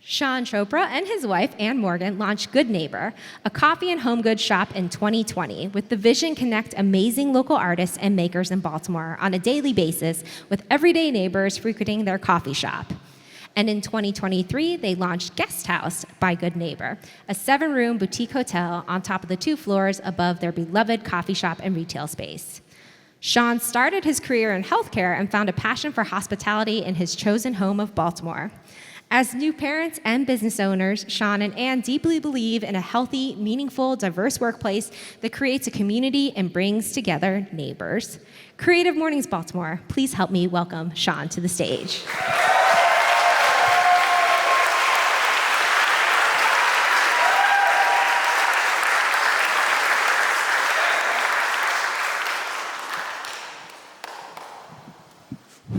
Shawn Chopra and his wife, Ann Morgan, launched Good Neighbor, a coffee and home goods shop in 2020 with the vision to connect amazing local artists and makers in Baltimore on a daily basis with everyday neighbors frequenting their coffee shop. And in 2023, they launched Guest House by Good Neighbor, a 7-room boutique hotel on top of the 2 floors above their beloved coffee shop and retail space. Shawn started his career in healthcare and found a passion for hospitality in his chosen home of Baltimore. As new parents and business owners, Shawn and Ann deeply believe in a healthy, meaningful, diverse workplace that creates a community and brings together neighbors. Creative Mornings Baltimore, please help me welcome Shawn to the stage.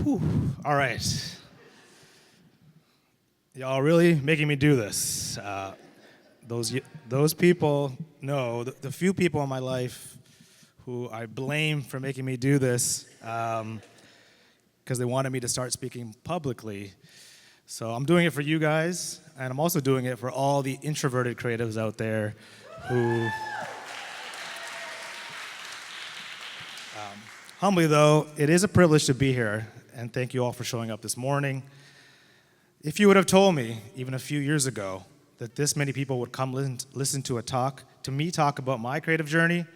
Whew. All right. Y'all really making me do this. Those people know, the few people in my life who I blame for making me do this because they wanted me to start speaking publicly. So I'm doing it for you guys, and I'm also doing it for all the introverted creatives out there who... Humbly, though, it is a privilege to be here, and thank you all for showing up this morning. If you would have told me, even a few years ago, that this many people would come listen to me talk about my creative journey,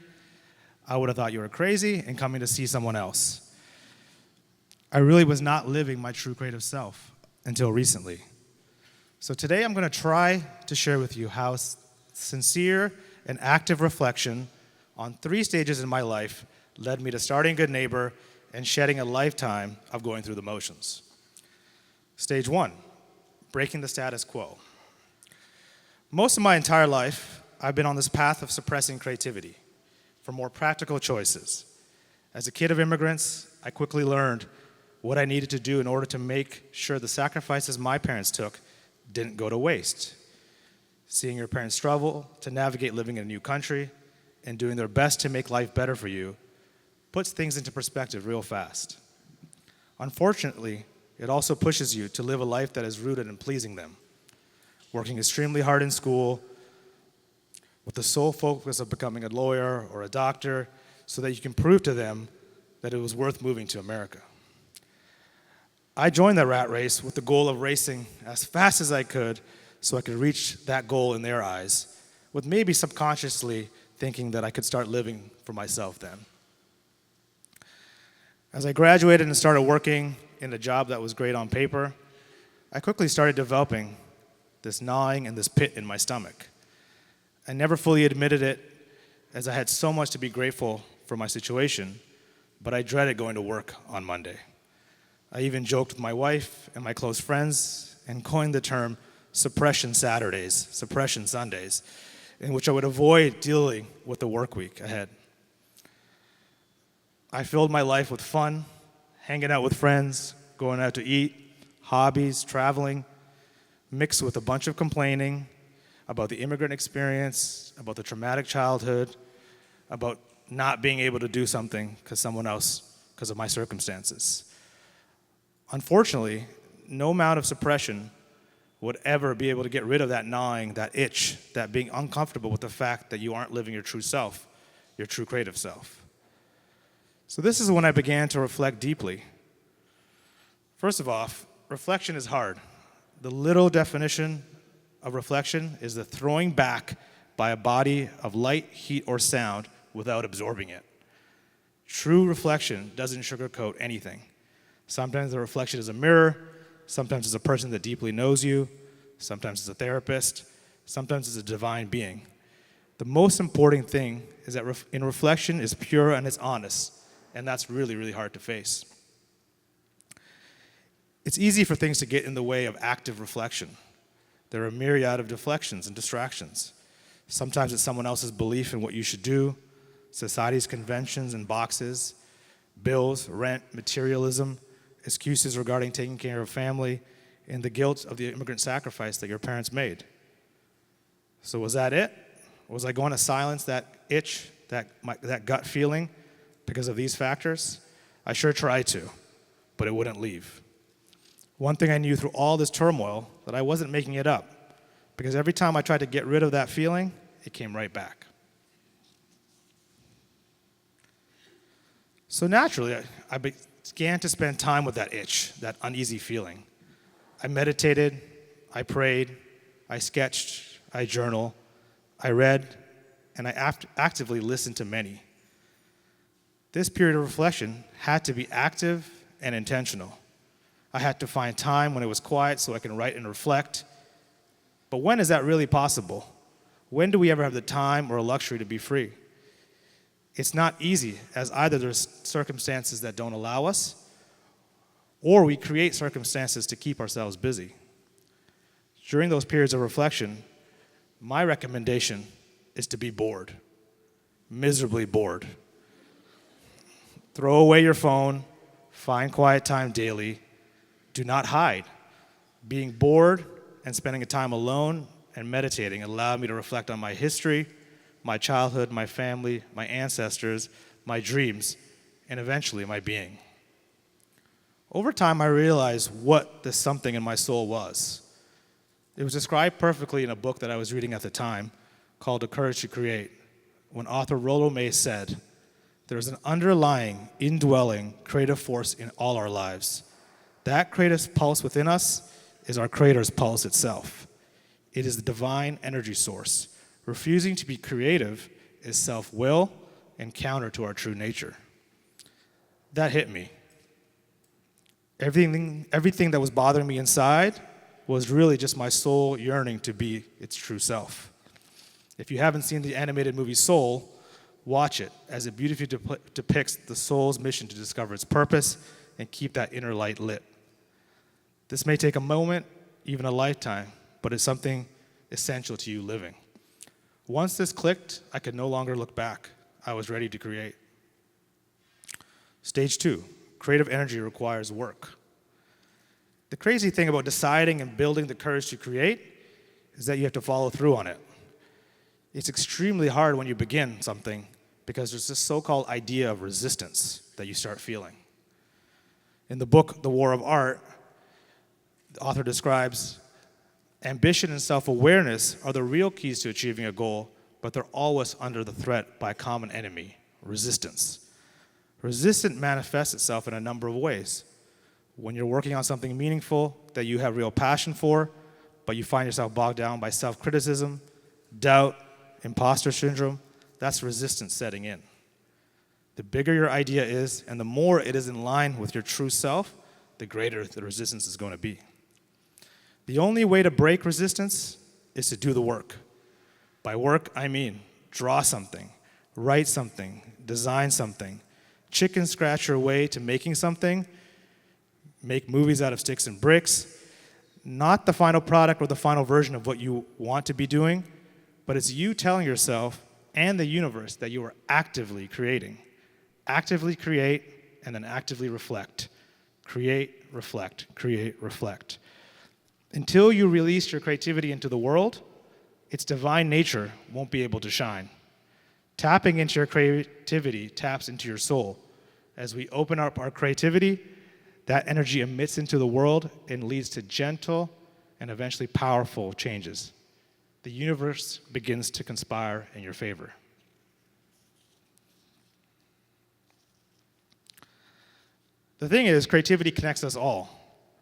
I would have thought you were crazy and coming to see someone else. I really was not living my true creative self until recently. So today I'm going to try to share with you how sincere and active reflection on 3 stages in my life led me to starting Good Neighbor and shedding a lifetime of going through the motions. Stage 1, breaking the status quo. Most of my entire life, I've been on this path of suppressing creativity for more practical choices. As a kid of immigrants, I quickly learned what I needed to do in order to make sure the sacrifices my parents took didn't go to waste. Seeing your parents struggle to navigate living in a new country and doing their best to make life better for you puts things into perspective real fast. Unfortunately, it also pushes you to live a life that is rooted in pleasing them, working extremely hard in school with the sole focus of becoming a lawyer or a doctor so that you can prove to them that it was worth moving to America. I joined that rat race with the goal of racing as fast as I could so I could reach that goal in their eyes, with maybe subconsciously thinking that I could start living for myself then. As I graduated and started working in a job that was great on paper, I quickly started developing this gnawing and this pit in my stomach. I never fully admitted it, as I had so much to be grateful for my situation, but I dreaded going to work on Monday. I even joked with my wife and my close friends and coined the term suppression Saturdays, suppression Sundays, in which I would avoid dealing with the work week ahead. I filled my life with fun, hanging out with friends, going out to eat, hobbies, traveling, mixed with a bunch of complaining about the immigrant experience, about the traumatic childhood, about not being able to do something because of my circumstances. Unfortunately, no amount of suppression would ever be able to get rid of that gnawing, that itch, that being uncomfortable with the fact that you aren't living your true self, your true creative self. So this is when I began to reflect deeply. First of all, reflection is hard. The literal definition of reflection is the throwing back by a body of light, heat, or sound without absorbing it. True reflection doesn't sugarcoat anything. Sometimes the reflection is a mirror, sometimes it's a person that deeply knows you, sometimes it's a therapist, sometimes it's a divine being. The most important thing is that in reflection is pure and it's honest. And that's really, really hard to face. It's easy for things to get in the way of active reflection. There are a myriad of deflections and distractions. Sometimes it's someone else's belief in what you should do, society's conventions and boxes, bills, rent, materialism, excuses regarding taking care of family, and the guilt of the immigrant sacrifice that your parents made. So was that it? Was I going to silence that itch, that gut feeling? Because of these factors? I sure tried to, but it wouldn't leave. One thing I knew through all this turmoil that I wasn't making it up, because every time I tried to get rid of that feeling, it came right back. So naturally, I began to spend time with that itch, that uneasy feeling. I meditated, I prayed, I sketched, I journaled, I read, and I actively listened to many. This period of reflection had to be active and intentional. I had to find time when it was quiet so I can write and reflect. But when is that really possible? When do we ever have the time or luxury to be free? It's not easy, as either there's circumstances that don't allow us, or we create circumstances to keep ourselves busy. During those periods of reflection, my recommendation is to be bored, miserably bored. Throw away your phone, find quiet time daily, do not hide. Being bored and spending a time alone and meditating allowed me to reflect on my history, my childhood, my family, my ancestors, my dreams, and eventually my being. Over time, I realized what this something in my soul was. It was described perfectly in a book that I was reading at the time called The Courage to Create, when author Rollo May said, "There's an underlying, indwelling creative force in all our lives. That creative pulse within us is our Creator's pulse itself. It is the divine energy source. Refusing to be creative is self-will and counter to our true nature." That hit me. Everything that was bothering me inside was really just my soul yearning to be its true self. If you haven't seen the animated movie Soul, watch it, as it beautifully depicts the soul's mission to discover its purpose and keep that inner light lit. This may take a moment, even a lifetime, but it's something essential to you living. Once this clicked, I could no longer look back. I was ready to create. Stage 2, creative energy requires work. The crazy thing about deciding and building the courage to create is that you have to follow through on it. It's extremely hard when you begin something because there's this so-called idea of resistance that you start feeling. In the book, The War of Art, the author describes ambition and self-awareness are the real keys to achieving a goal, but they're always under the threat by a common enemy, resistance. Resistance manifests itself in a number of ways. When you're working on something meaningful that you have real passion for, but you find yourself bogged down by self-criticism, doubt, imposter syndrome, that's resistance setting in. The bigger your idea is, and the more it is in line with your true self, the greater the resistance is going to be. The only way to break resistance is to do the work. By work, I mean draw something, write something, design something, chicken scratch your way to making something, make movies out of sticks and bricks, not the final product or the final version of what you want to be doing, but it's you telling yourself and the universe that you are actively creating. Actively create and then actively reflect. Create, reflect, create, reflect. Until you release your creativity into the world, its divine nature won't be able to shine. Tapping into your creativity taps into your soul. As we open up our creativity, that energy emits into the world and leads to gentle and eventually powerful changes. The universe begins to conspire in your favor. The thing is, creativity connects us all.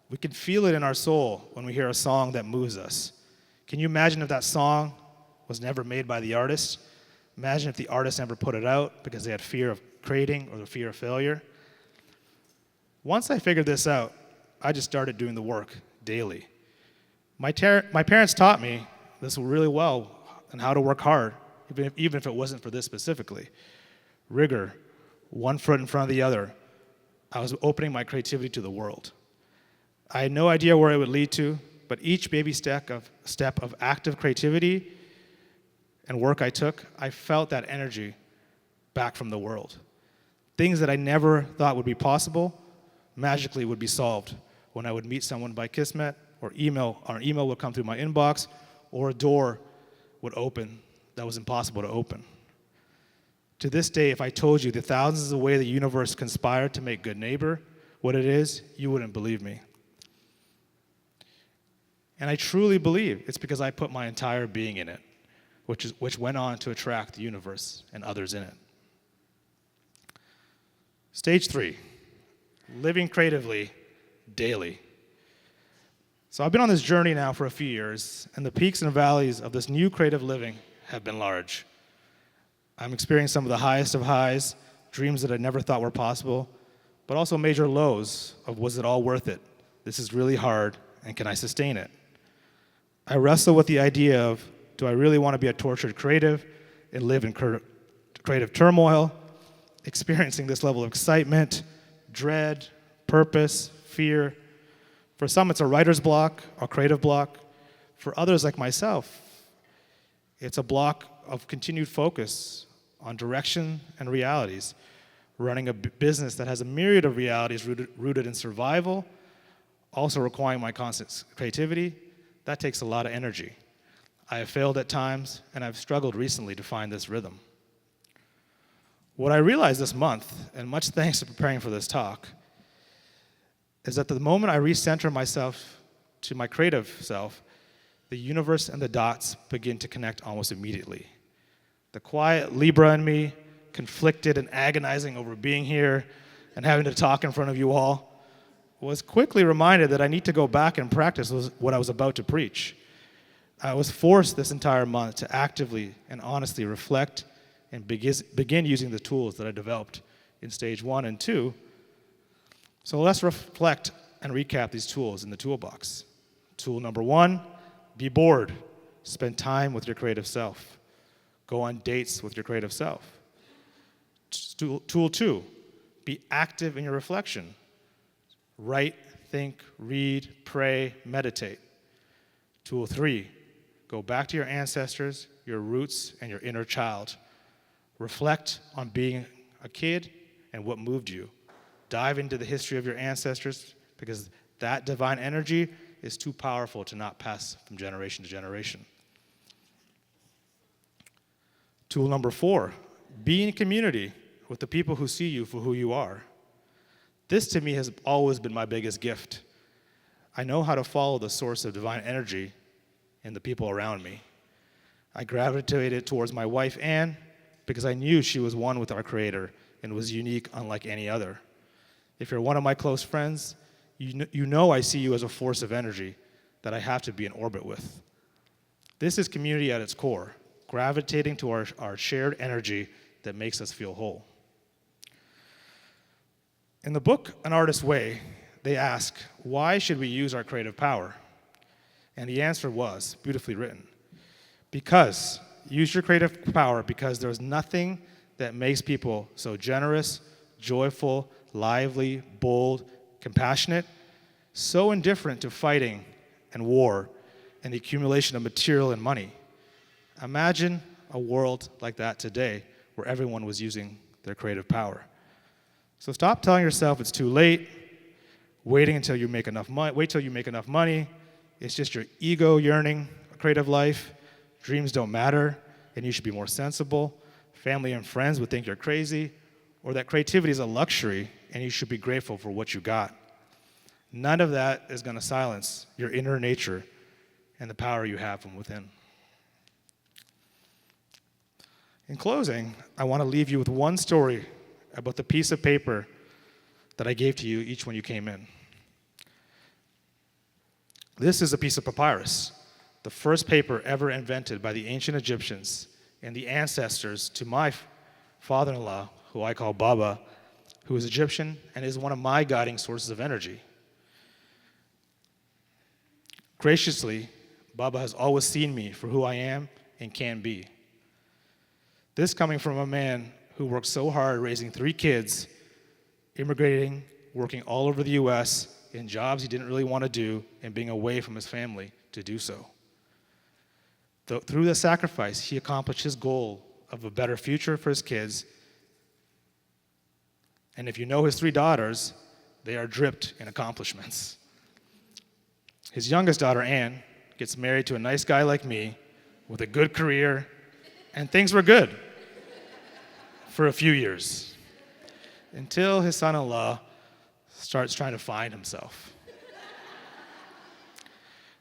We can feel it in our soul when we hear a song that moves us. Can you imagine if that song was never made by the artist? Imagine if the artist never put it out because they had fear of creating or the fear of failure. Once I figured this out, I just started doing the work daily. My parents taught me this really well and how to work hard, even if it wasn't for this specifically. Rigor, one foot in front of the other. I was opening my creativity to the world. I had no idea where it would lead to, but each baby step of active creativity and work I took, I felt that energy back from the world. Things that I never thought would be possible magically would be solved when I would meet someone by Kismet, or an email would come through my inbox, or a door would open that was impossible to open. To this day, if I told you the thousands of ways the universe conspired to make Good Neighbor what it is, you wouldn't believe me. And I truly believe it's because I put my entire being in it, which went on to attract the universe and others in it. Stage 3, living creatively daily. So I've been on this journey now for a few years, and the peaks and valleys of this new creative living have been large. I'm experiencing some of the highest of highs, dreams that I never thought were possible, but also major lows of was it all worth it? This is really hard, and can I sustain it? I wrestle with the idea of, do I really want to be a tortured creative and live in creative turmoil, experiencing this level of excitement, dread, purpose, fear? For some, it's a writer's block, a creative block. For others, like myself, it's a block of continued focus on direction and realities, running a business that has a myriad of realities rooted in survival, also requiring my constant creativity. That takes a lot of energy. I have failed at times, and I've struggled recently to find this rhythm. What I realized this month, and much thanks to preparing for this talk, is that the moment I recenter myself to my creative self, the universe and the dots begin to connect almost immediately. The quiet Libra in me, conflicted and agonizing over being here and having to talk in front of you all, was quickly reminded that I need to go back and practice what I was about to preach. I was forced this entire month to actively and honestly reflect and begin using the tools that I developed in stage 1 and 2. So let's reflect and recap these tools in the toolbox. Tool number 1, be bored. Spend time with your creative self. Go on dates with your creative self. Tool 2, be active in your reflection. Write, think, read, pray, meditate. Tool 3, go back to your ancestors, your roots, and your inner child. Reflect on being a kid and what moved you. Dive into the history of your ancestors, because that divine energy is too powerful to not pass from generation to generation. Tool number 4, be in community with the people who see you for who you are. This to me has always been my biggest gift. I know how to follow the source of divine energy in the people around me. I gravitated towards my wife, Anne, because I knew she was one with our Creator and was unique unlike any other. If you're one of my close friends, you know I see you as a force of energy that I have to be in orbit with. This is community at its core, gravitating to our shared energy that makes us feel whole. In the book, An Artist's Way, they ask, why should we use our creative power? And the answer was, beautifully written, because, use your creative power because there's nothing that makes people so generous, joyful, lively, bold, compassionate, so indifferent to fighting and war and the accumulation of material and money. Imagine a world like that today where everyone was using their creative power. So stop telling yourself it's too late, wait till you make enough money. It's just your ego yearning a creative life. Dreams don't matter, and you should be more sensible. Family and friends would think you're crazy, or that creativity is a luxury, and you should be grateful for what you got. None of that is going to silence your inner nature and the power you have from within. In closing, I want to leave you with one story about the piece of paper that I gave to you each when you came in. This is a piece of papyrus, the first paper ever invented by the ancient Egyptians and the ancestors to my father-in-law, who I call Baba, who is Egyptian and is one of my guiding sources of energy. Graciously, Baba has always seen me for who I am and can be. This coming from a man who worked so hard raising 3 kids, immigrating, working all over the U.S. in jobs he didn't really want to do, and being away from his family to do so. Through the sacrifice, he accomplished his goal of a better future for his kids. And if you know his 3 daughters, they are dripped in accomplishments. His youngest daughter, Anne, gets married to a nice guy like me with a good career, and things were good for a few years, until his son-in-law starts trying to find himself.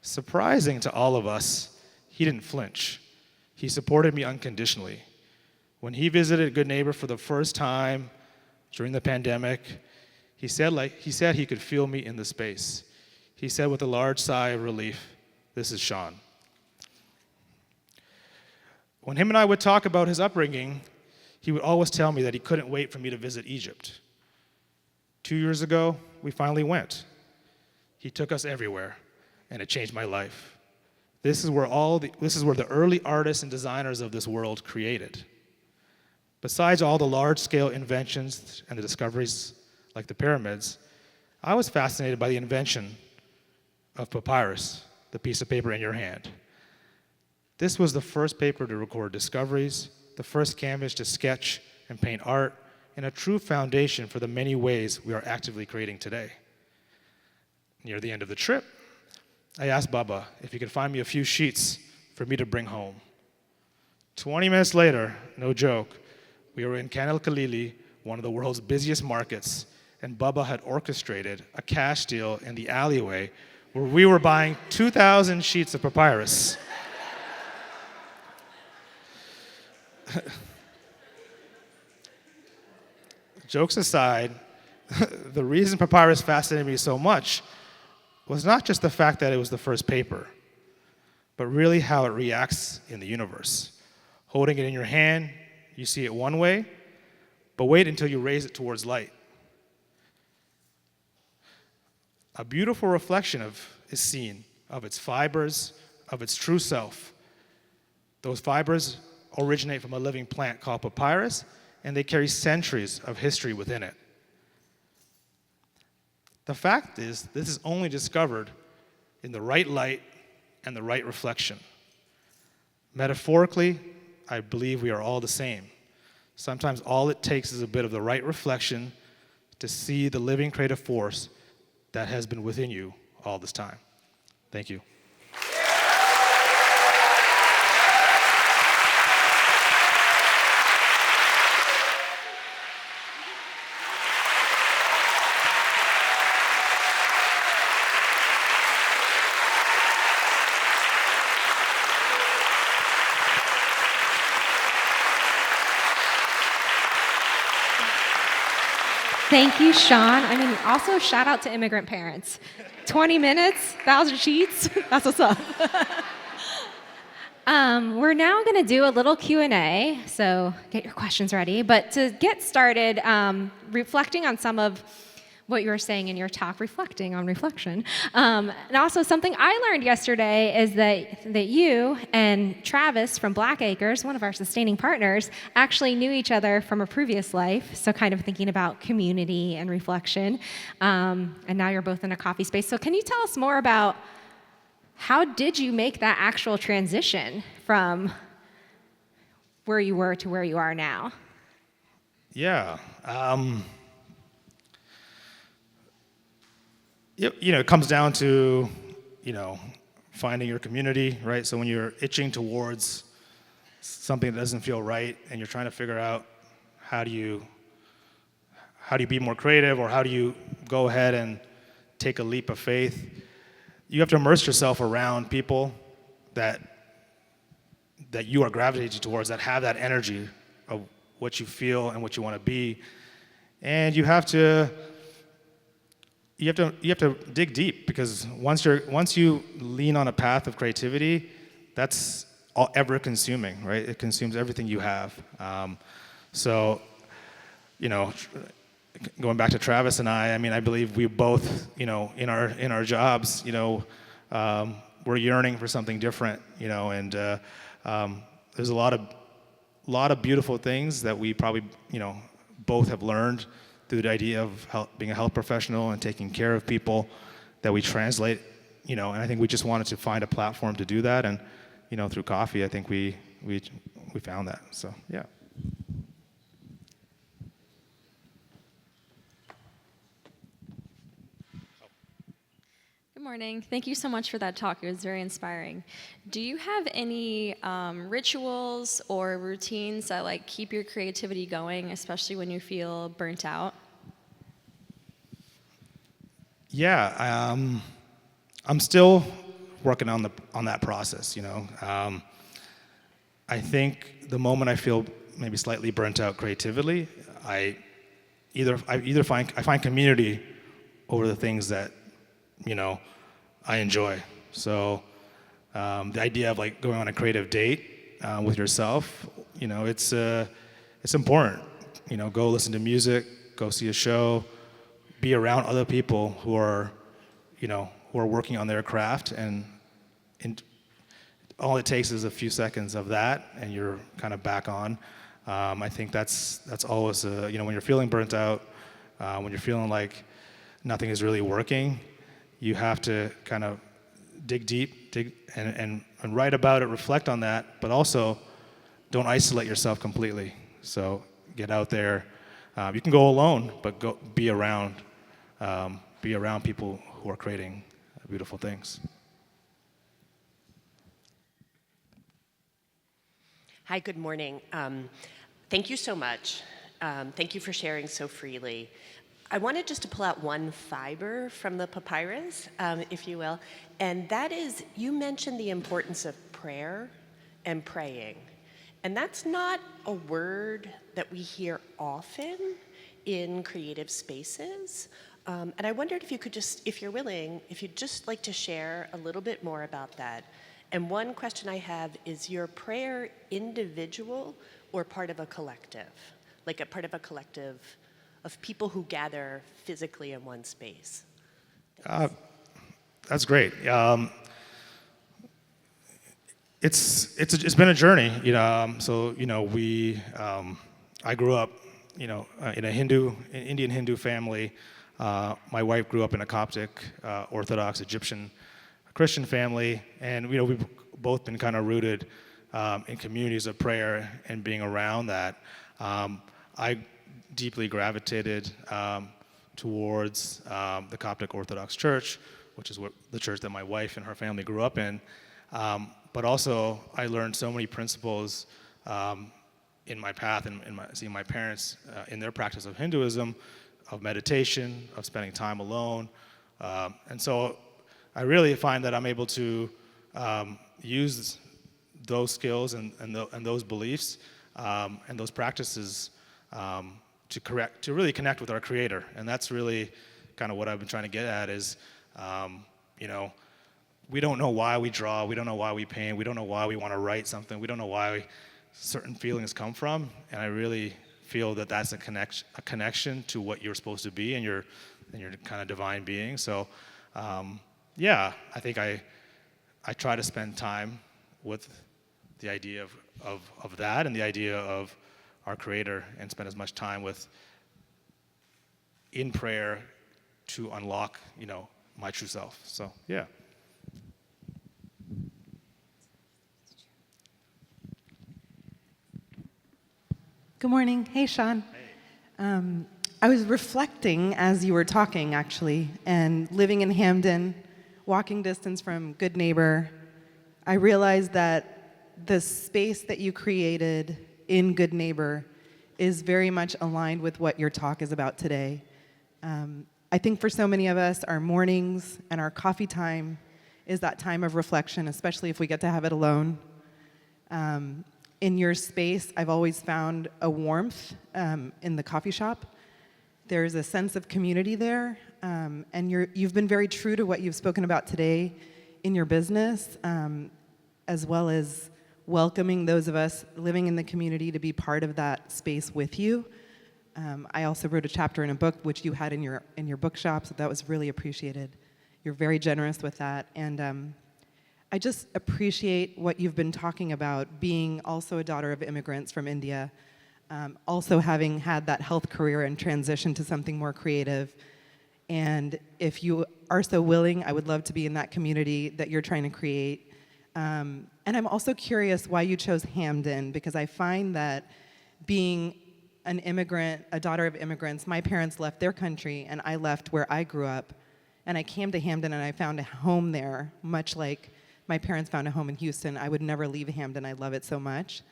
Surprising to all of us, he didn't flinch. He supported me unconditionally. When he visited Good Neighbor for the first time during the pandemic, he said he could feel me in the space. He said with a large sigh of relief, "This is Shawn." When him and I would talk about his upbringing, he would always tell me that he couldn't wait for me to visit Egypt. 2 years ago, we finally went. He took us everywhere, and it changed my life. This is where the early artists and designers of this world created. Besides all the large-scale inventions and the discoveries like the pyramids, I was fascinated by the invention of papyrus, the piece of paper in your hand. This was the first paper to record discoveries, the first canvas to sketch and paint art, and a true foundation for the many ways we are actively creating today. Near the end of the trip, I asked Baba if he could find me a few sheets for me to bring home. 20 minutes later, no joke, we were in Khan el-Khalili, one of the world's busiest markets, and Baba had orchestrated a cash deal in the alleyway where we were buying 2,000 sheets of papyrus. Jokes aside, the reason papyrus fascinated me so much was not just the fact that it was the first paper, but really how it reacts in the universe. Holding it in your hand, you see it one way, but wait until you raise it towards light. A beautiful reflection is seen of its fibers, of its true self. Those fibers originate from a living plant called papyrus, and they carry centuries of history within it. The fact is, this is only discovered in the right light and the right reflection. Metaphorically, I believe we are all the same. Sometimes all it takes is a bit of the right reflection to see the living creative force that has been within you all this time. Thank you. Thank you, Shawn. I mean, also shout out to immigrant parents. 20 minutes, 1,000 sheets, that's what's up. We're now going to do a little Q&A, so get your questions ready. But to get started, reflecting on some of what you were saying in your talk, reflecting on reflection. And also something I learned yesterday is that you and Travis from Black Acres, one of our sustaining partners, actually knew each other from a previous life, so kind of thinking about community and reflection. And now you're both in a coffee space. So can you tell us more about how did you make that actual transition from where you were to where you are now? Yeah. It comes down to, finding your community, right? So when you're itching towards something that doesn't feel right and you're trying to figure out how do you be more creative, or how do you go ahead and take a leap of faith, you have to immerse yourself around people that you are gravitating towards, that have that energy of what you feel and what you want to be. And you have to dig deep, because once you lean on a path of creativity, that's ever consuming, right? It consumes everything you have. Going back to Travis and I mean, I believe we both, in our jobs, we're yearning for something different, and there's a lot of beautiful things that we probably, both have learned through the idea of being a health professional and taking care of people, that we translate, and I think we just wanted to find a platform to do that, and, through coffee, I think we found that, so, yeah. Good morning. Thank you so much for that talk. It was very inspiring. Do you have any rituals or routines that keep your creativity going, especially when you feel burnt out? Yeah, I'm still working on that process, you know. I think the moment I feel maybe slightly burnt out creatively, I find community over the things that, you know, I enjoy. So the idea of like going on a creative date with yourself, you know, it's important. You know, go listen to music, go see a show, be around other people who are, you know, who are working on their craft, and all it takes is a few seconds of that, and you're kind of back on. I think that's always, you know, when you're feeling burnt out, when you're feeling like nothing is really working, you have to kind of dig deep, and write about it, reflect on that, but also don't isolate yourself completely. So get out there. You can go alone, but be around people who are creating beautiful things. Hi, good morning. Thank you so much. Thank you for sharing so freely. I wanted just to pull out one fiber from the papyrus, if you will, and that is, you mentioned the importance of prayer and praying. And that's not a word that we hear often in creative spaces. And I wondered if you could just, if you're willing, if you'd just like to share a little bit more about that. And one question I have is, your prayer individual or part of a collective? Like a part of a collective of people who gather physically in one space? That's great. It's been a journey, you know. So you know, I grew up, you know, in an Indian Hindu family. My wife grew up in a Coptic, Orthodox Egyptian Christian family, and you know, we've both been kind of rooted in communities of prayer and being around that. I deeply gravitated towards the Coptic Orthodox Church, which is the church that my wife and her family grew up in. But also, I learned so many principles in my path, and seeing my parents in their practice of Hinduism, of meditation, of spending time alone. And so I really find that I'm able to use those skills and those beliefs and those practices to really connect with our Creator. And that's really kind of what I've been trying to get at is, you know, we don't know why we draw, we don't know why we paint, we don't know why we want to write something, we don't know why certain feelings come from, and I really feel that that's a connection to what you're supposed to be and your kind of divine being. So yeah, I think I try to spend time with the idea of that and the idea of our Creator, and spend as much time in prayer to unlock, you know, my true self. So yeah. Good morning. Hey, Shawn. Hey. I was reflecting as you were talking, actually, and living in Hamden, walking distance from Good Neighbor, I realized that the space that you created in Good Neighbor is very much aligned with what your talk is about today. I think for so many of us, our mornings and our coffee time is that time of reflection, especially if we get to have it alone. In your space, I've always found a warmth in the coffee shop. There's a sense of community there, and you've been very true to what you've spoken about today in your business, as well as welcoming those of us living in the community to be part of that space with you. I also wrote a chapter in a book which you had in your bookshop, so that was really appreciated. You're very generous with that, and I just appreciate what you've been talking about, being also a daughter of immigrants from India, also having had that health career and transition to something more creative. And if you are so willing, I would love to be in that community that you're trying to create. And I'm also curious why you chose Hamden, because I find that being an immigrant, a daughter of immigrants, my parents left their country and I left where I grew up. And I came to Hamden and I found a home there, much like my parents found a home in Houston. I would never leave Hamden. I love it so much.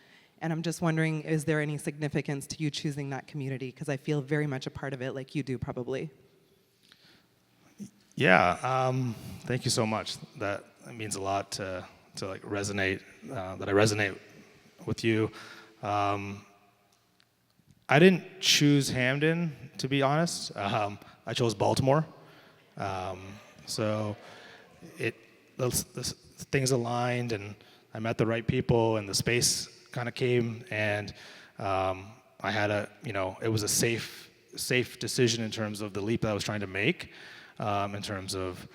And I'm just wondering, is there any significance to you choosing that community? Because I feel very much a part of it, like you do probably. Yeah, thank you so much. it means a lot to like resonate, that I resonate with you. I didn't choose Hamden, to be honest. I chose Baltimore. So those things aligned, and I met the right people, and the space kind of came, and I had it was a safe decision in terms of the leap that I was trying to make, in terms of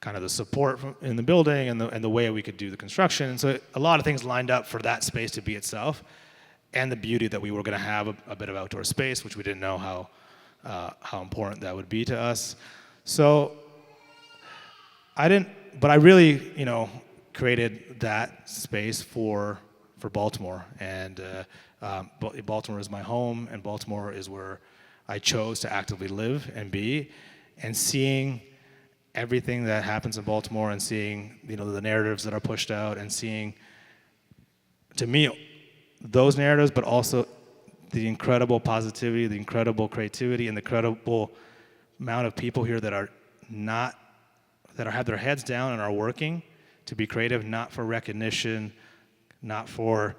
kind of the support in the building and the way we could do the construction. And so a lot of things lined up for that space to be itself, and the beauty that we were going to have a bit of outdoor space, which we didn't know how important that would be to us. So but I really, created that space for Baltimore, and Baltimore is my home, and Baltimore is where I chose to actively live and be, and seeing everything that happens in Baltimore, and seeing the narratives that are pushed out, and seeing, to me, those narratives, but also the incredible positivity, the incredible creativity, and the incredible amount of people here that have their heads down and are working to be creative, not for recognition, not for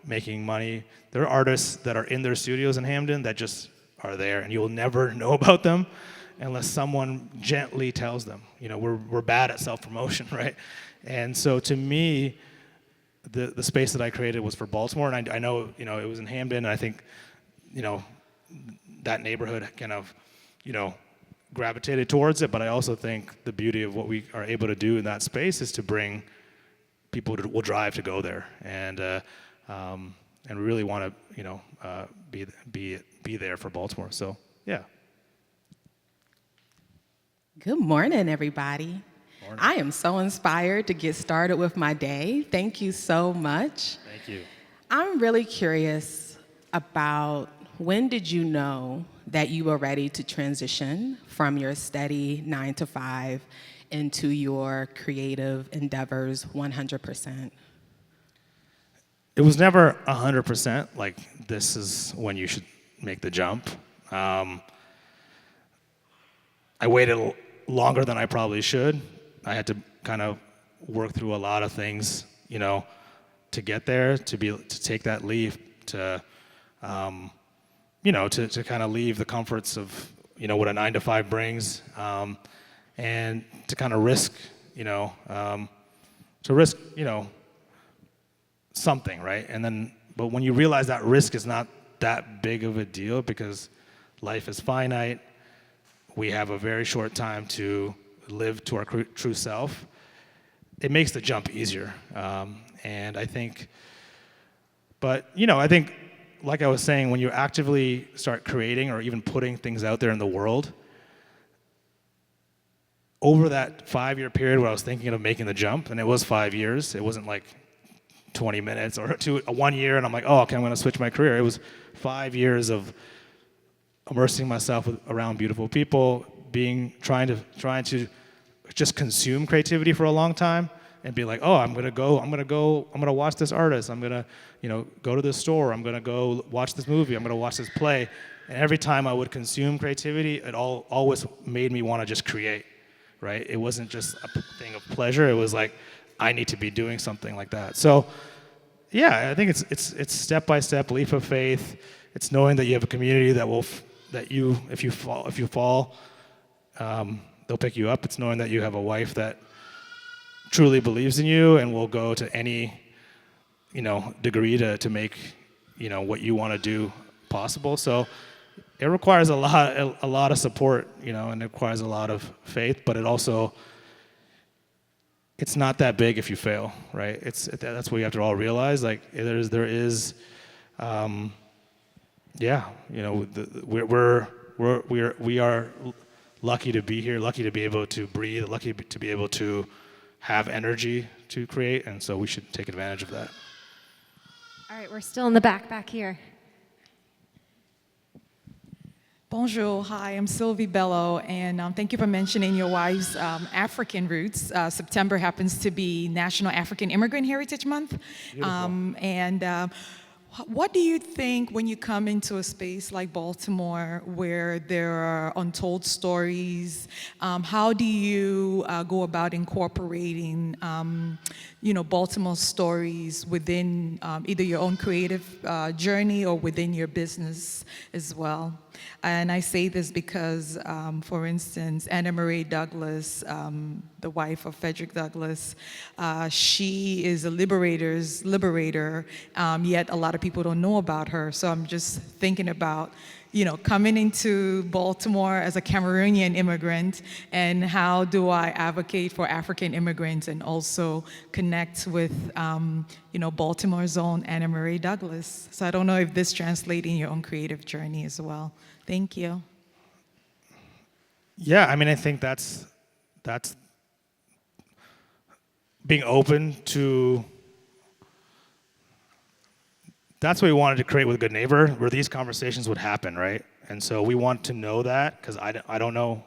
making money. There are artists that are in their studios in Hamden that just are there, and you'll never know about them unless someone gently tells them. We're bad at self-promotion, right? And so to me, the space that I created was for Baltimore, and I know it was in Hamden, and I think that neighborhood kind of gravitated towards it. But I also think the beauty of what we are able to do in that space is to bring people who will drive to go there, and really want to be there for Baltimore. So yeah. Good morning, everybody. Morning. I am so inspired to get started with my day. Thank you so much. Thank you. I'm really curious about, when did you know that you were ready to transition from your steady 9 to 5 into your creative endeavors 100%? It was never 100%, like this is when you should make the jump. I waited longer than I probably should. I had to kind of work through a lot of things, to get there, to take that leap, to kind of leave the comforts of, what a 9 to 5 brings, and to kind of risk, something, right? But when you realize that risk is not that big of a deal, because life is finite, we have a very short time to live to our true self, it makes the jump easier. And I think, I think, like I was saying, when you actively start creating or even putting things out there in the world, over that 5-year period where I was thinking of making the jump, and it was 5 years, it wasn't like 20 minutes or 1 year, and I'm like, okay, I'm going to switch my career. It was 5 years of immersing myself around beautiful people, trying to just consume creativity for a long time, and be like, I'm gonna watch this artist, I'm gonna, go to this store, I'm gonna go watch this movie, I'm gonna watch this play. And every time I would consume creativity, it always made me want to just create, right? It wasn't just a thing of pleasure. It was like, I need to be doing something like that. So, yeah, I think it's step by step, leap of faith. It's knowing that you have a community if you fall, they'll pick you up. It's knowing that you have a wife that truly believes in you and will go to any, degree to make, what you want to do possible. So it requires a lot of support, and it requires a lot of faith, but it's not that big if you fail, right? That's what you have to all realize. Like we are lucky to be here, lucky to be able to breathe, lucky to be able to have energy to create, and so we should take advantage of that. All right, we're still in the back here. Bonjour, hi, I'm Sylvie Bello, and thank you for mentioning your wife's African roots. September happens to be National African Immigrant Heritage Month. What do you think when you come into a space like Baltimore where there are untold stories? How do you go about incorporating, Baltimore stories within either your own creative journey or within your business as well? And I say this because, for instance, Anna Marie Douglas, the wife of Frederick Douglass, she is a liberator, yet a lot of people don't know about her. So I'm just thinking about, coming into Baltimore as a Cameroonian immigrant, and how do I advocate for African immigrants and also connect with, Baltimore's own Anna Marie Douglas. So I don't know if this translates in your own creative journey as well. Thank you. Yeah, I mean, I think that's being open to. That's what we wanted to create with Good Neighbor, where these conversations would happen, right? And so we want to know that, because I don't know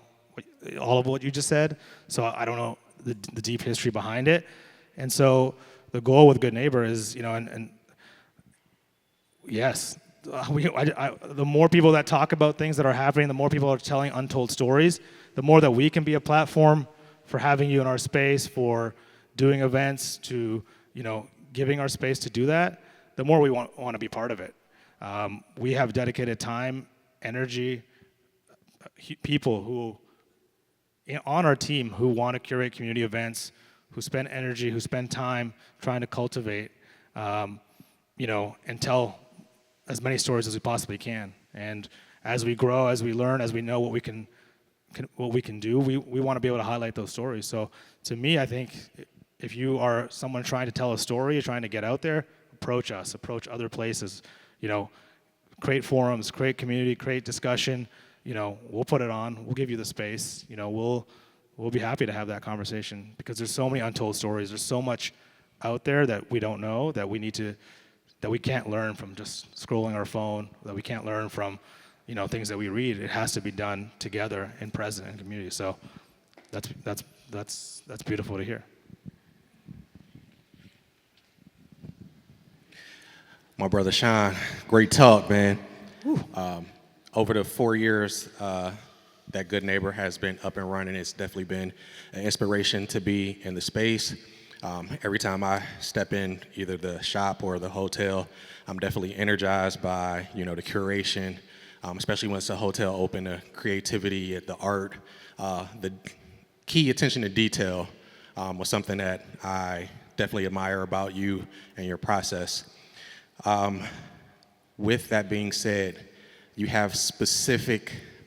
all of what you just said, so I don't know the deep history behind it. And so the goal with Good Neighbor is, and yes, the more people that talk about things that are happening, the more people are telling untold stories, the more that we can be a platform for having you in our space, for doing events, to giving our space to do that, the more we want to be part of it. We have dedicated time, energy, people who on our team who want to curate community events, who spend energy, who spend time trying to cultivate, and tell as many stories as we possibly can. And as we grow, as we learn, as we know what we can do, we want to be able to highlight those stories. So to me, I think if you are someone trying to tell a story, you're trying to get out there, approach us, approach other places, create forums, create community, create discussion. We'll put it on, we'll give you the space, we'll be happy to have that conversation, because there's so many untold stories. There's so much out there that we don't know, that we can't learn from just scrolling our phone, that we can't learn from, things that we read. It has to be done together in present and community. So that's beautiful to hear. My brother Shawn, great talk, man. Over the 4 years that Good Neighbor has been up and running, it's definitely been an inspiration to be in the space. Every time I step in either the shop or the hotel, I'm definitely energized by the curation, especially when it's a hotel open, the creativity, the art, the key attention to detail was something that I definitely admire about you and your process. With that being said, you have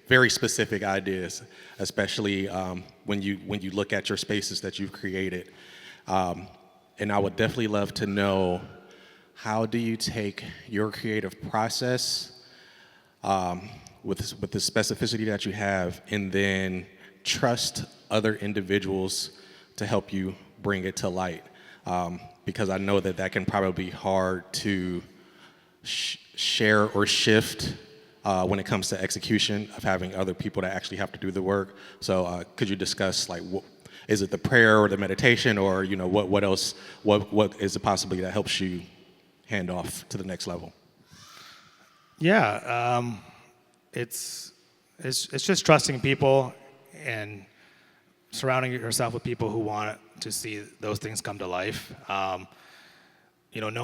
very specific ideas, especially when you look at your spaces that you've created. And I would definitely love to know, how do you take your creative process with the specificity that you have, and then trust other individuals to help you bring it to light? Because I know that can probably be hard to share or shift when it comes to execution, of having other people that actually have to do the work. So could you discuss, is it the prayer or the meditation, or what else? What is it possibly that helps you hand off to the next level? Yeah, it's just trusting people and surrounding yourself with people who want to see those things come to life. No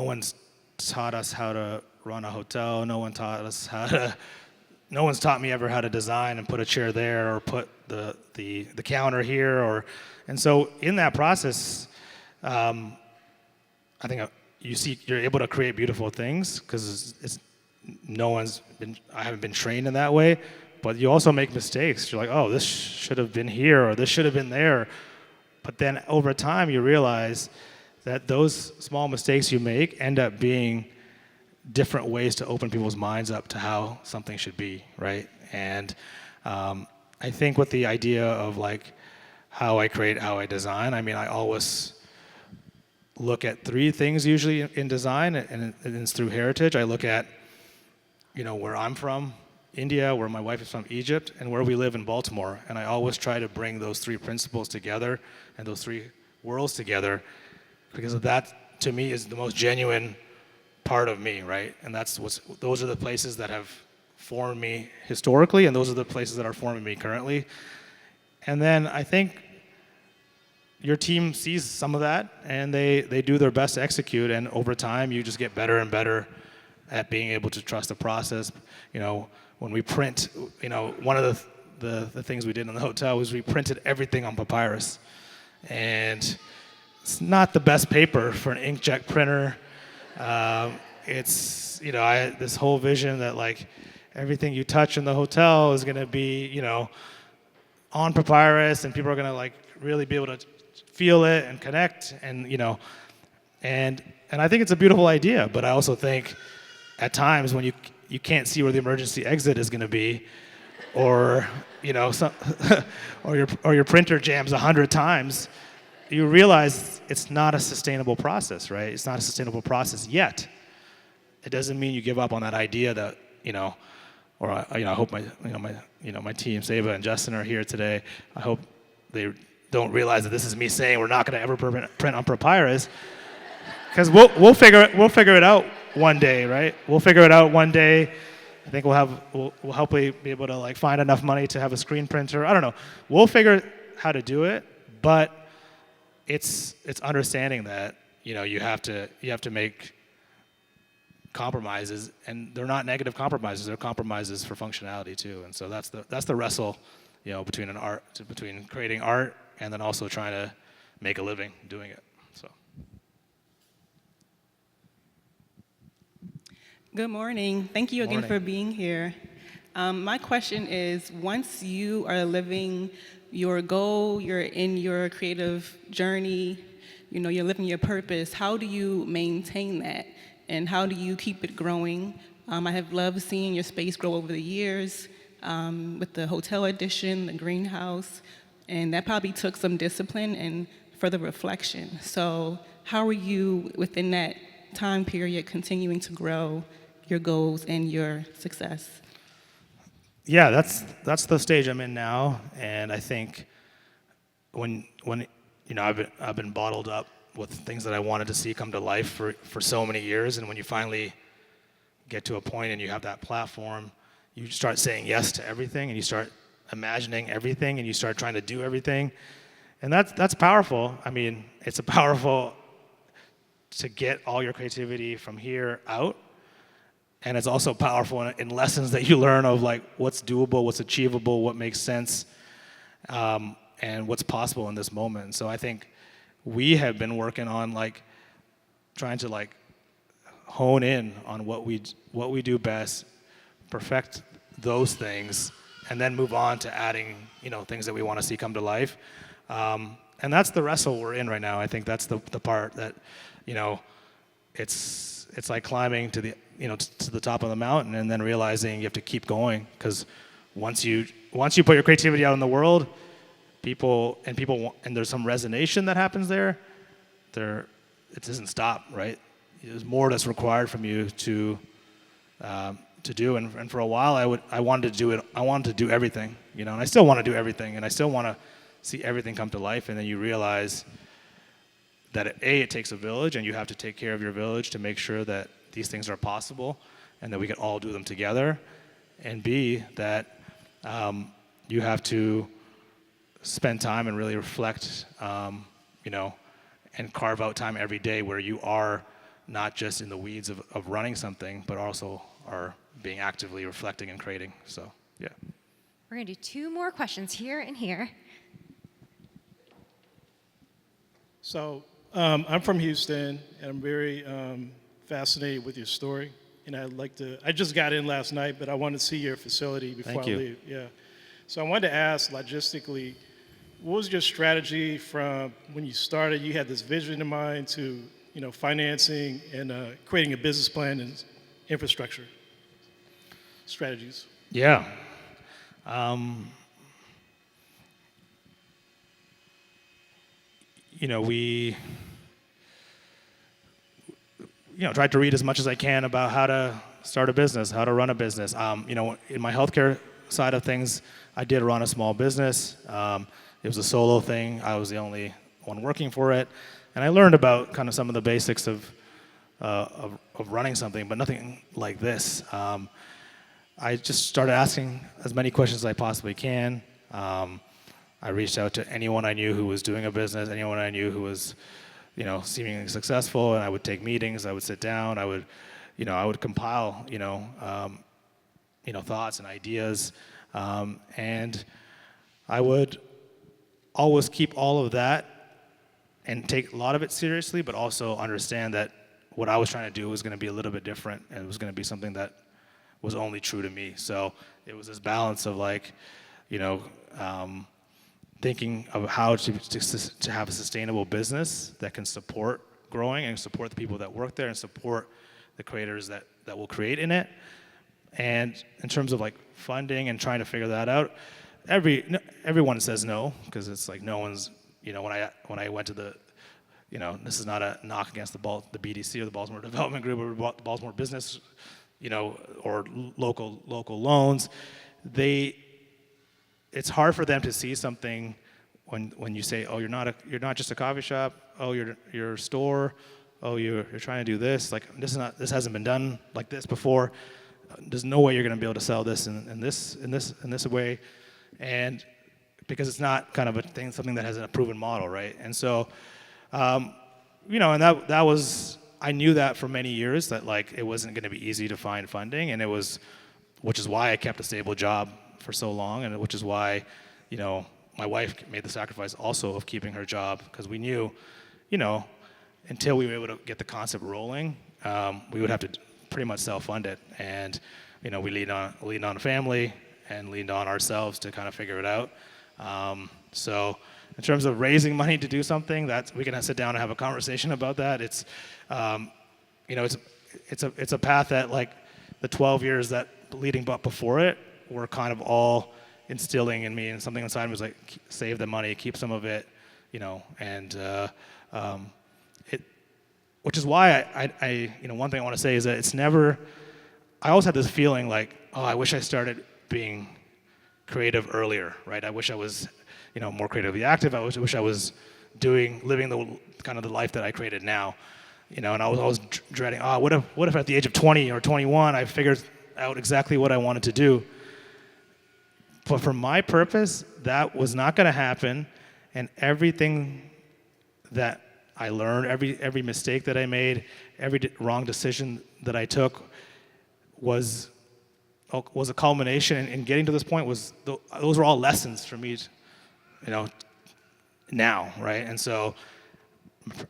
one's taught us how to run a hotel. No one's taught me ever how to design and put a chair there, or put the counter here, and so in that process, I think you're able to create beautiful things, because I haven't been trained in that way. But you also make mistakes. You're like, oh, this should have been here, or this should have been there. But then over time, you realize that those small mistakes you make end up being different ways to open people's minds up to how something should be, right? And I think with the idea of how I create, how I design, I always look at three things usually in design, and it's through heritage. I look at, where I'm from, India, where my wife is from, Egypt, and where we live in Baltimore. And I always try to bring those three principles together and those three worlds together, because that, to me, is the most genuine part of me, right? And those are the places that have formed me historically, and those are the places that are forming me currently. And then I think your team sees some of that, and they do their best to execute, and over time you just get better and better at being able to trust the process. When we print, one of the things we did in the hotel was we printed everything on papyrus. And it's not the best paper for an inkjet printer. It's, I had this whole vision that like everything you touch in the hotel is gonna be, on papyrus, and people are gonna like really be able to feel it and connect, and and I think it's a beautiful idea, but I also think at times when you can't see where the emergency exit is gonna be, or or your printer jams 100 times, you realize it's not a sustainable process, right? It's not a sustainable process yet. It doesn't mean you give up on that idea that, or I hope my team, Saba and Justin, are here today. I hope they don't realize that this is me saying we're not going to ever print on papyrus, because we'll figure it out one day, right? We'll figure it out one day. I think we'll hopefully be able to like find enough money to have a screen printer. I don't know. We'll figure how to do it, but it's understanding that you have to make compromises, and they're not negative compromises. They're compromises for functionality too. And so that's the wrestle, between creating art and then also trying to make a living doing it. So. Good morning. Thank you again Morning. for being here. My question is, once you are living your goal, you're in your creative journey, you're living your purpose, how do you maintain that? And how do you keep it growing? I have loved seeing your space grow over the years with the hotel addition, the greenhouse, and that probably took some discipline and further reflection. So how are you, within that time period, continuing to grow your goals and your success? Yeah, that's the stage I'm in now, and I think when I've been bottled up with things that I wanted to see come to life for so many years, and when you finally get to a point and you have that platform, you start saying yes to everything, and you start imagining everything, and you start trying to do everything, and that's powerful. I mean, it's powerful to get all your creativity from here out. And it's also powerful in lessons that you learn of like what's doable, what's achievable, what makes sense, and what's possible in this moment. So I think we have been working on like trying to like hone in on what we do best, perfect those things, and then move on to adding things that we want to see come to life. And that's the wrestle we're in right now. I think that's the part that it's like climbing to the top of the mountain and then realizing you have to keep going, because once you put your creativity out in the world, people and there's some resonation that happens there, it doesn't stop, right? There's more that's required from you to do, and for a while I wanted to do it. I wanted to do everything, and I still want to do everything, and I still want to see everything come to life. And then you realize that it takes a village, and you have to take care of your village to make sure that these things are possible and that we can all do them together. And B, that you have to spend time and really reflect, and carve out time every day where you are not just in the weeds of running something, but also are being actively reflecting and creating. So, yeah. We're going to do 2 more questions here and here. So I'm from Houston, and I'm very fascinated with your story. And I just got in last night, but I want to see your facility before I leave. Yeah. So I wanted to ask, logistically, what was your strategy from when you started? You had this vision in mind to, financing and creating a business plan and infrastructure strategies. Yeah. We tried to read as much as I can about how to start a business, how to run a business. In my healthcare side of things, I did run a small business. It was a solo thing. I was the only one working for it. And I learned about kind of some of the basics of of running something, but nothing like this. I just started asking as many questions as I possibly can. I reached out to anyone I knew who was doing a business, anyone I knew who was, seemingly successful, and I would take meetings. I would sit down. I would compile, thoughts and ideas, and I would always keep all of that and take a lot of it seriously, but also understand that what I was trying to do was going to be a little bit different, and it was going to be something that was only true to me. So it was this balance of thinking of how to have a sustainable business that can support growing and support the people that work there and support the creators that will create in it. And in terms of funding and trying to figure that out, everyone says no, because it's no one's, when I went to the, this is not a knock against the BDC or the Baltimore Development Group or the Baltimore Business, or local loans. It's hard for them to see something when you say, oh, you're not just a coffee shop. Oh, you're a store. Oh, you're trying to do this. This hasn't been done like this before. There's no way you're going to be able to sell this in this way, and because it's not kind of something that has a proven model, right? And so, and that was, I knew that for many years that it wasn't going to be easy to find funding, and which is why I kept a stable job for so long, and which is why, my wife made the sacrifice also of keeping her job, because we knew, until we were able to get the concept rolling, we would have to pretty much self-fund it, and we leaned on family and leaned on ourselves to kind of figure it out. So in terms of raising money to do something, we can sit down and have a conversation about that. It's it's a path that the 12 years that leading up before it were kind of all instilling in me, and something inside me was save the money, keep some of it, and which is why I one thing I want to say is that it's never, I always had this feeling oh, I wish I started being creative earlier, right? I wish I was, more creatively active. I wish I was living the kind of the life that I created now, and I was always dreading, what if at the age of 20 or 21 I figured out exactly what I wanted to do. But for my purpose, that was not going to happen, and everything that I learned, every mistake that I made, every wrong decision that I took was a culmination, and getting to this point those were all lessons for me, now, right? And so,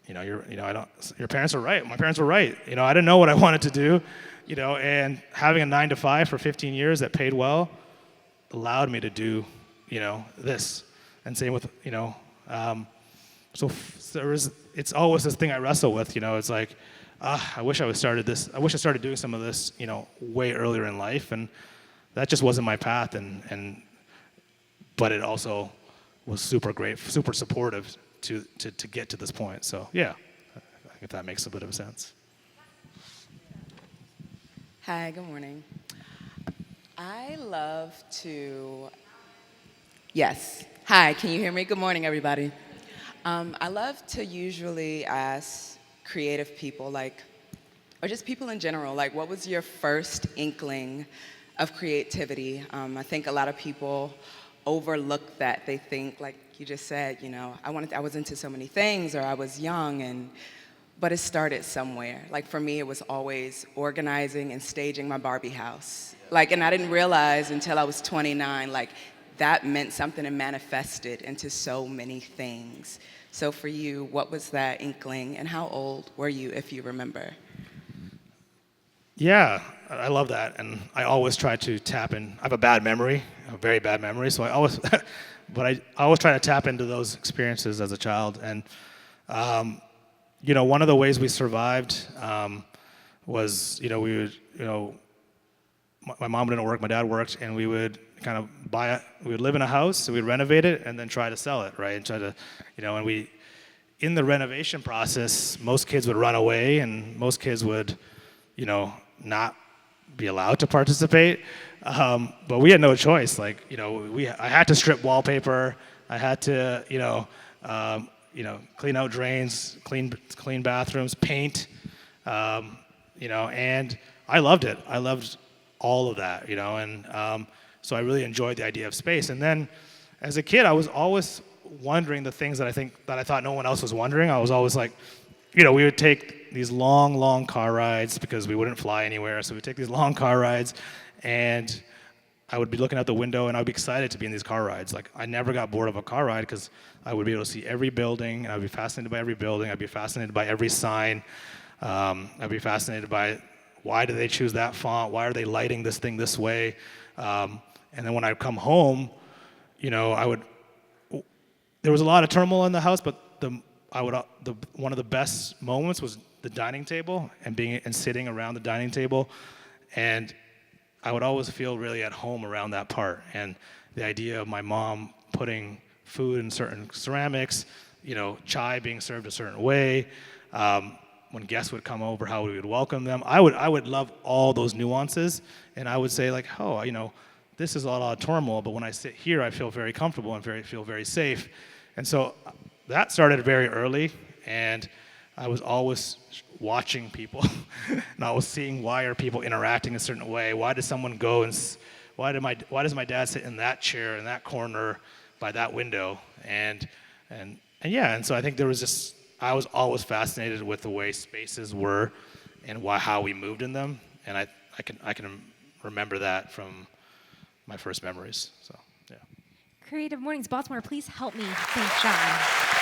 your parents are right. My parents were right. I didn't know what I wanted to do, and having a 9-to-5 for 15 years that paid well allowed me to do, this, and same with, so it's always this thing I wrestle with, it's I wish I started doing some of this, way earlier in life, and that just wasn't my path, but it also was super great, super supportive to get to this point. So yeah, if that makes a bit of sense. Hi, good morning. I love to, yes. Hi, can you hear me? Good morning, everybody. I love to usually ask creative people, or just people in general, what was your first inkling of creativity? I think a lot of people overlook that. They think, like you just said, I was into so many things, or I was young, but it started somewhere. For me, it was always organizing and staging my Barbie house. And I didn't realize until I was 29, that meant something and manifested into so many things. So for you, what was that inkling, and how old were you, if you remember? Yeah, I love that, and I always try to tap in. I have a bad memory, a very bad memory, so I always try to tap into those experiences as a child. And one of the ways we survived was, we would, my mom didn't work, my dad worked, and we would kind of we would live in a house, so we'd renovate it and then try to sell it, right? And try to, and in the renovation process, most kids would run away, and most kids would, not be allowed to participate. But we had no choice. I had to strip wallpaper. I had to, clean out drains, clean bathrooms, paint. And I loved it. I loved all of that, and so I really enjoyed the idea of space. And then as a kid, I was always wondering the things that I thought no one else was wondering. I was always like, we would take these long, long car rides because we wouldn't fly anywhere. So we'd take these long car rides, and I would be looking out the window, and I'd be excited to be in these car rides. Like, I never got bored of a car ride because I would be able to see every building, and I'd be fascinated by every building. I'd be fascinated by every sign. I'd be fascinated by why do they choose that font? Why are they lighting this thing this way? And then when I come home, there was a lot of turmoil in the house, but one of the best moments was the dining table and sitting around the dining table, and I would always feel really at home around that part. And the idea of my mom putting food in certain ceramics, chai being served a certain way, when guests would come over, how we would welcome them. I would love all those nuances, and I would say like, this is a lot of turmoil, but when I sit here, I feel very comfortable and feel very safe. And so that started very early, and I was always watching people, and I was seeing why are people interacting a certain way. Why does someone go and why does my dad sit in that chair in that corner by that window? And so I think I was always fascinated with the way spaces were and how we moved in them, and I can remember that from my first memories. So yeah. Creative Mornings Baltimore, please help me thank Shawn.